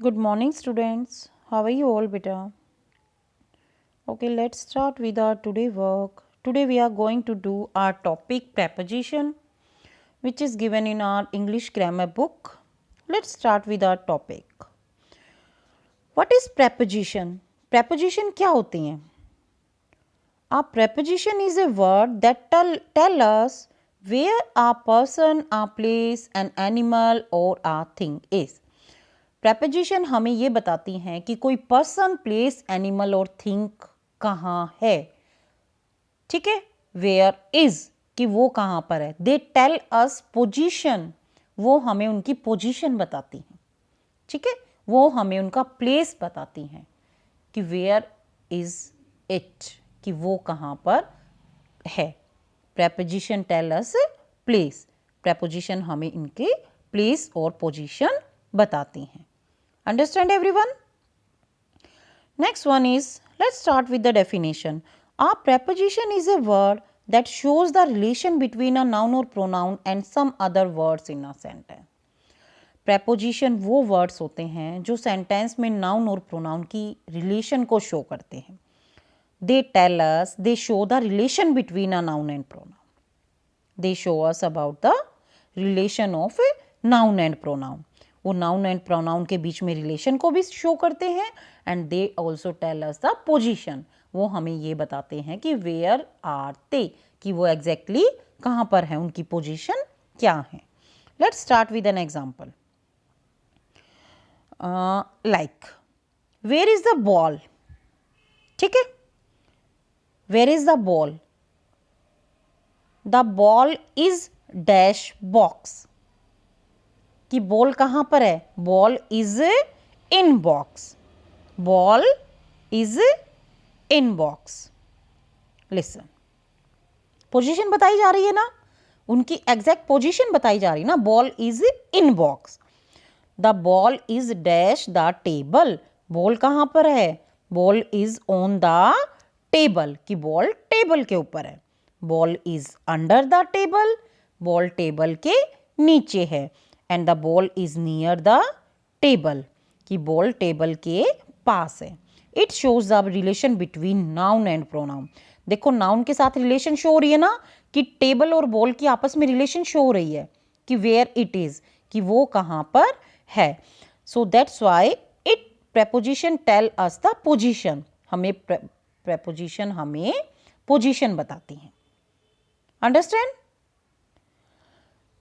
Good morning, students. How are you all, beta? Okay, let's start with our today work. Today we are going to do our topic preposition, which is given in our English grammar book. Let's start with our topic. What is preposition? Preposition क्या होती हैं? A preposition is a word that tell us where a person, a place, an animal or a thing is. Preposition हमें ये बताती हैं कि कोई person, place, animal और थिंग कहाँ है. ठीक है. वेयर इज कि वो कहाँ पर है. दे टेल अस पोजीशन, वो हमें उनकी पोजीशन बताती हैं. ठीक है. वो हमें उनका प्लेस बताती हैं कि वेयर इज इट, कि वो कहाँ पर है. Preposition tell us place. Preposition हमें इनके प्लेस और पोजीशन बताती हैं. Understand everyone? Next one is, let's start with the definition. A preposition is a word that shows the relation between a noun or pronoun and some other words in a sentence. Preposition वो words होते हैं जो sentence में noun और pronoun की relation को show करते हैं. They tell us, they show the relation between a noun and pronoun. They show us about the relation of a noun and pronoun. वो नाउन एंड प्रोनाउन के बीच में रिलेशन को भी शो करते हैं. And they also tell us the position. वो हमें ये बताते हैं कि वेयर आर दे, कि वो एग्जैक्टली कहाँ पर है, उनकी पोजीशन क्या है. Let's start with an example. Like where is the ball. ठीक है. Where is the ball. The ball is dash box, कि बॉल कहाँ पर है. Ball is in box. Ball is in box. Listen, position बताई जा रही है ना, उनकी एग्जैक्ट पोजीशन बताई जा रही है ना. Ball is in box. The ball is dash the table. Ball कहाँ पर है. Ball is on the table, कि बॉल टेबल के ऊपर है. Ball is under the table. Ball table के नीचे है. And the ball is near the table, कि बॉल टेबल के पास है. It shows the relation between noun and pronoun. देखो नाउन के साथ रिलेशन शो हो रही है ना, कि टेबल और बॉल की आपस में रिलेशन शो हो रही है कि वेयर इट इज, कि वो कहाँ पर है. So that's why it preposition tell us the position. हमें प्रेपोजिशन हमें पोजीशन बताती हैं. Understand.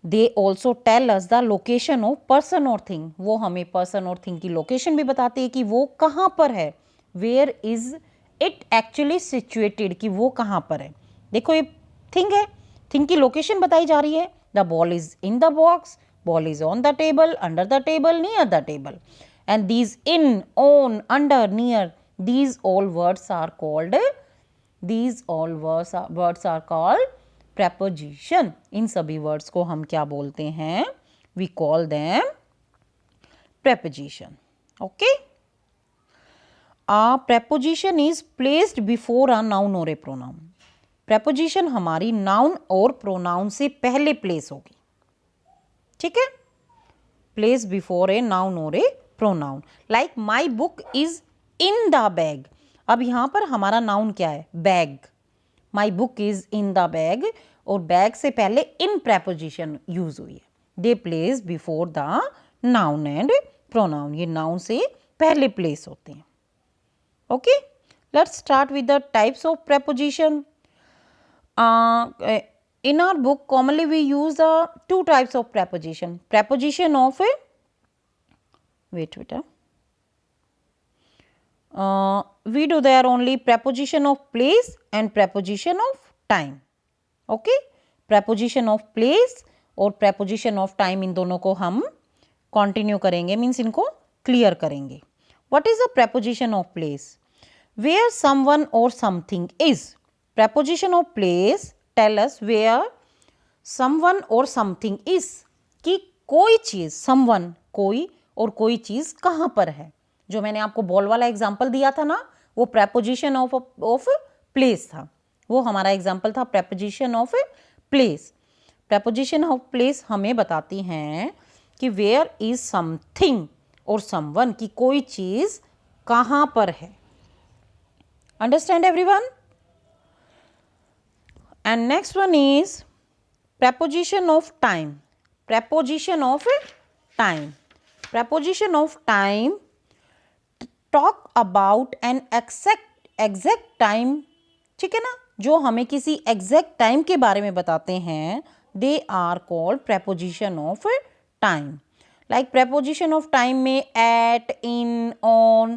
They also tell us the location of person और थिंग. वो हमें पर्सन और थिंग की लोकेशन भी बताती है कि वो कहाँ पर है. Where is it actually situated, कि वो कहाँ पर है. देखो ये थिंग है, थिंग की लोकेशन बताई जा रही है. The ball is in the box. Ball is on the table, under the table, near the table. And these in, on, under, near, these all words are called preposition. इन सभी words को हम क्या बोलते हैं. We call them preposition. Okay. A preposition is placed before a noun or a pronoun. preposition हमारी noun और pronoun से पहले प्लेस होगी. ठीक है. प्लेस बिफोर ए नाउन और a pronoun. Like my book is in the bag. अब यहां पर हमारा नाउन क्या है. Bag. My book is in the bag, और बैग से पहले इन प्रेपोजिशन यूज हुई है. They place before the noun and pronoun. ये नाउन से पहले प्लेस होते हैं. Okay. Let's start with the types of preposition. In our book commonly we use the two types of preposition. Preposition of a we do there only preposition of place and preposition of time. Okay. preposition of place और preposition of time, इन दोनों को हम continue करेंगे, means इनको clear करेंगे. What is the preposition of place? Where someone or something is. preposition of place tell us where someone or something is, कि कोई चीज, someone कोई और कोई चीज कहाँ पर है. जो मैंने आपको बॉल वाला एग्जाम्पल दिया था ना, वो प्रेपोजिशन ऑफ प्लेस था. वो हमारा एग्जाम्पल था preposition of place. Preposition of place हमें बताती हैं कि वेयर इज समथिंग और समवन की कोई चीज कहाँ पर है। Understand everyone? And next one is preposition of time. Preposition of time. Preposition of time talk about an exact time. ठीक है ना, जो हमें किसी exact time के बारे में बताते हैं, they are called preposition of time. Like preposition of time में at, in, on,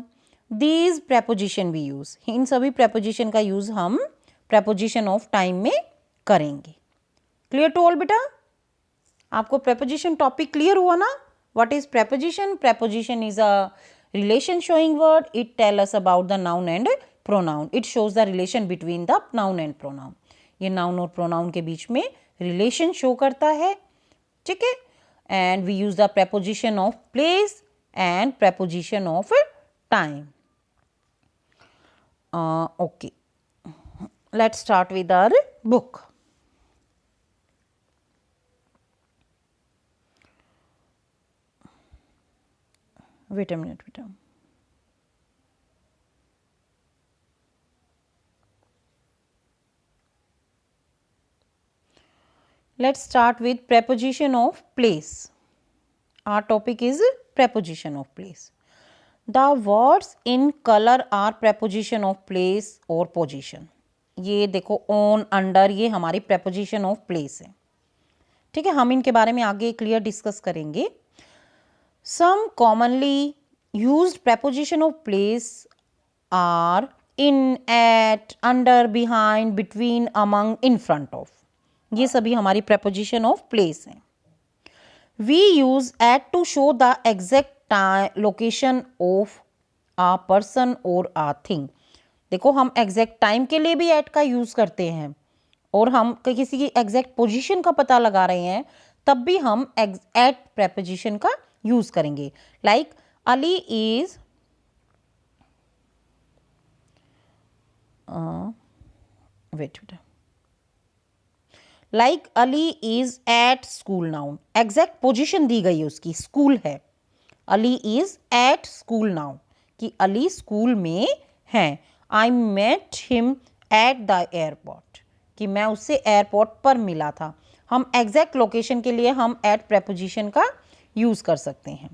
these preposition we use. इन सभी preposition का use हम preposition of time में करेंगे। क्लियर टू ऑल बेटा? आपको preposition टॉपिक क्लियर हुआ ना? What is preposition? Preposition is a relation showing word. It tell us about the noun and pronoun. It shows the relation between the noun and pronoun. ये noun और pronoun के बीच में relation show करता है, ठीक है? And we use the preposition of place and preposition of time. Okay. Let's start with our book. Wait a minute, बेटा। Let's start with preposition of place. Our topic is preposition of place. The words in color are preposition of place or position. ये देखो on, under, ये हमारी preposition of place है, ठीक है? हम इनके बारे में आगे क्लियर डिस्कस करेंगे। Some commonly used preposition of place are in, at, under, behind, between, among, in front of. ये सभी हमारी preposition of place हैं। We use at to show the exact location of a person or a thing. देखो हम exact time के लिए भी at का use करते हैं, और हम किसी की exact position का पता लगा रहे हैं तब भी हम at preposition का यूज करेंगे। लाइक अली इज वेट बेटा, like Ali is at school now. Exact position दी गई है उसकी, स्कूल है। Ali is at school now, कि अली स्कूल में है। I met him at the airport, कि मैं उससे एयरपोर्ट पर मिला था। हम एग्जैक्ट लोकेशन के लिए हम एट प्रेपोजिशन का यूज कर सकते हैं,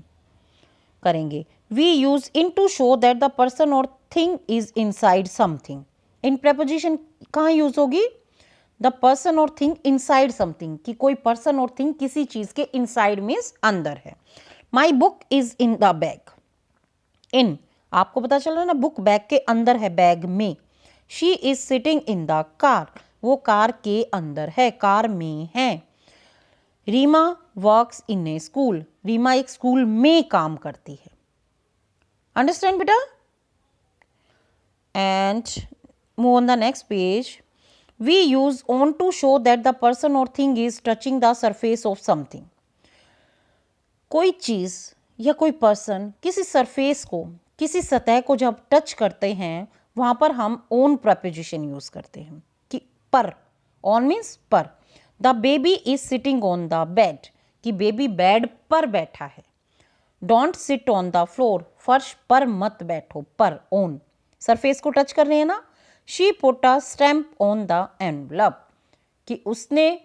करेंगे। We use in to show that the person और thing is inside something. In preposition कहाँ यूज होगी? द पर्सन और थिंग इनसाइड समथिंग, कि कोई पर्सन और थिंग किसी चीज के इनसाइड मीन्स अंदर है। My book is in the bag. In, आपको पता चल रहा है ना, बुक बैग के अंदर है, बैग में। She is sitting in the car, वो कार के अंदर है, कार में है। Reema works in a school, Reema एक स्कूल में काम करती है। अंडरस्टैंड बेटा? And move on the next page. We use on to show that the person और thing is touching the surface of something. कोई चीज या कोई पर्सन किसी सरफेस को, किसी सतह को जब टच करते हैं, वहां पर हम ऑन प्रेपोजिशन यूज करते हैं, कि पर। ऑन मीन्स पर। The baby is sitting on the bed, कि बेबी बेड पर बैठा है। Don't sit on the floor, फर्श पर मत बैठो, पर ऑन, सरफेस को टच कर रहे हैं ना। She put a stamp on the envelope, कि उसने,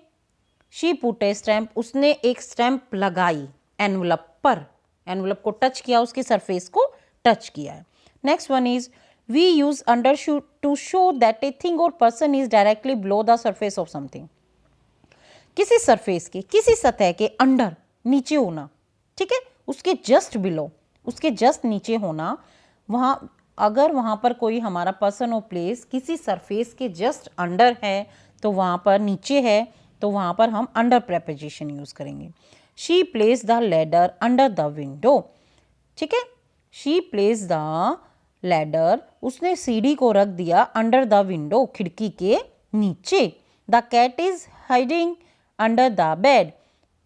शी पुट ए स्टैम्प, उसने एक स्टैम्प लगाई एनवलप पर, एनवलप को टच किया, उसके सरफेस को टच किया है। Next one is we use under to show that a thing or person is directly below the surface of something. किसी सरफेस के, किसी सतह के अंडर, नीचे होना, ठीक है, उसके जस्ट बिलो, उसके जस्ट नीचे होना। वहां अगर वहां पर कोई हमारा पर्सन और प्लेस किसी सरफेस के जस्ट अंडर है, तो वहां पर नीचे है, तो वहां पर हम अंडर प्रेपोजिशन यूज करेंगे। She place the ladder under the window, ठीक है, शी प्लेस द लैडर, उसने सीढ़ी को रख दिया अंडर द विंडो, खिड़की के नीचे। The cat is hiding under the bed,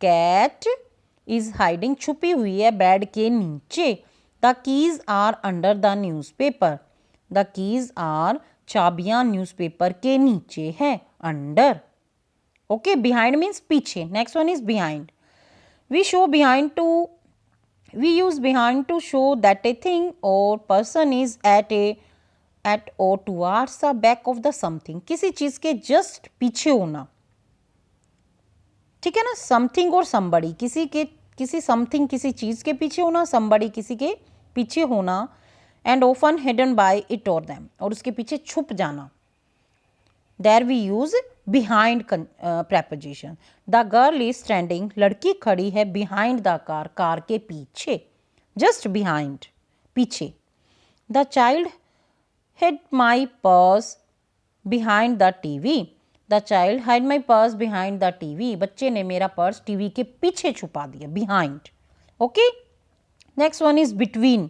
cat is hiding, छुपी हुई है बेड के नीचे। The keys are under the newspaper, the keys are, चाबियां न्यूज़पेपर के नीचे है, अंडर। ओके, बिहाइंड मीन्स पीछे। Next one is behind. We show behind to We use behind to show that a thing or person is at or towards the back of the something. किसी चीज के just पीछे होना, ठीक है ना. Something और somebody, किसी समथिंग किसी चीज के पीछे होना, somebody किसी के पीछे होना. And often hidden by it or them, और उसके पीछे छुप जाना. There we use behind preposition. The girl is standing, लड़की खड़ी है behind the car, कार के पीछे, just behind, पीछे. The child hid my purse behind the TV. The child hid my purse behind the TV. बच्चे ने मेरा purse TV के पीछे छुपा दिया, behind. Okay. Next one is between.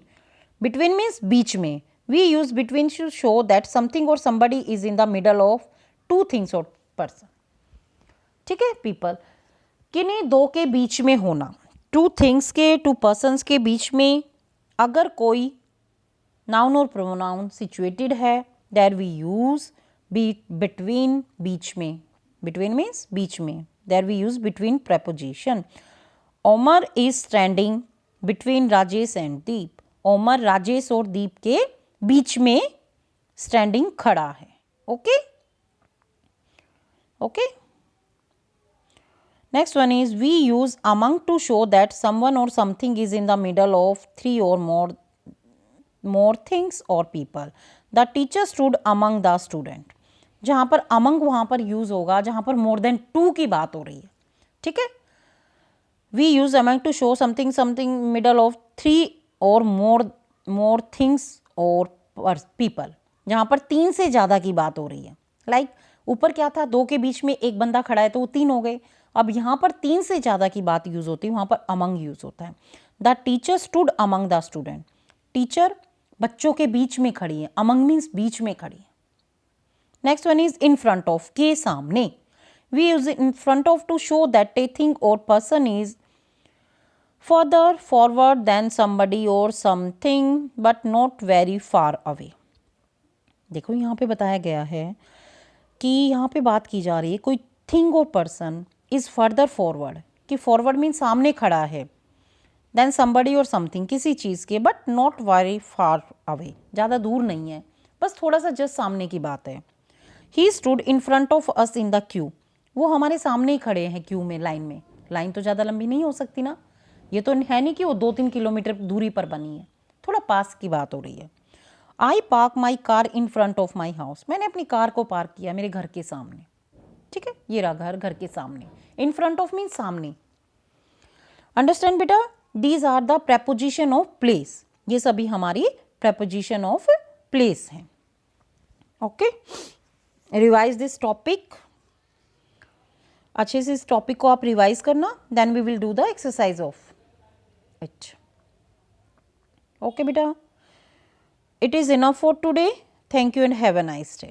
Between means बीच में. We use between to show that something or somebody is in the middle of two things or person. ठीक है people. किन्हीं दो के बीच में होना, two things के, two persons के बीच में अगर कोई noun और pronoun situated है, there we use between, बीच में. Between means बीच में. There we use between preposition. Omar is standing between Rajesh and Deep. Omar Rajesh और दीप के बीच में स्टैंडिंग खड़ा है. Okay okay. Next one is we use among to show that someone or something is in the middle of three और more things or people. The teacher stood among the student. जहां पर among वहां पर use होगा जहां पर more than to की बात हो रही है. ठीक है. We use among to show something middle of three और मोर थिंग्स और पीपल, जहाँ पर तीन से ज़्यादा की बात हो रही है. लाइक ऊपर क्या था, दो के बीच में एक बंदा खड़ा है तो वो तीन हो गए. अब यहाँ पर तीन से ज़्यादा की बात यूज़ होती है, वहाँ पर अमंग यूज़ होता है. The teacher stood among the student. Teacher बच्चों के बीच में खड़ी है, अमंग मीन्स बीच में खड़ी है. Next one is in front of, के सामने. We use in front of to show that a thing or person is further forward than somebody or something but not very far away. देखो यहाँ पे बताया गया है कि यहाँ पे बात की जा रही है कोई thing or person is further forward, कि फॉरवर्ड मीन सामने खड़ा है, देन somebody और समथिंग किसी चीज़ के, but not very far away, ज़्यादा दूर नहीं है, बस थोड़ा सा जस्ट सामने की बात है. He stood in front of us in the Q. वो हमारे सामने ही खड़े हैं क्यू में, लाइन में. लाइन तो ज़्यादा लंबी नहीं हो सकती ना, ये तो है नहीं कि वो 2-3 किलोमीटर दूरी पर बनी है, थोड़ा पास की बात हो रही है. आई park my car in front of my house. मैंने अपनी कार को पार्क किया मेरे घर के सामने. ठीक है, ये रहा घर के सामने. इन फ्रंट ऑफ मीन सामने. अंडरस्टैंड बेटा. These are the preposition of place. ये सभी हमारी प्रेपोजिशन ऑफ प्लेस हैं. Okay, revise this topic. अच्छे से इस टॉपिक को आप रिवाइज करना, then we will do the exercise of it. Okay beta, it is enough for today. Thank you and have a nice day.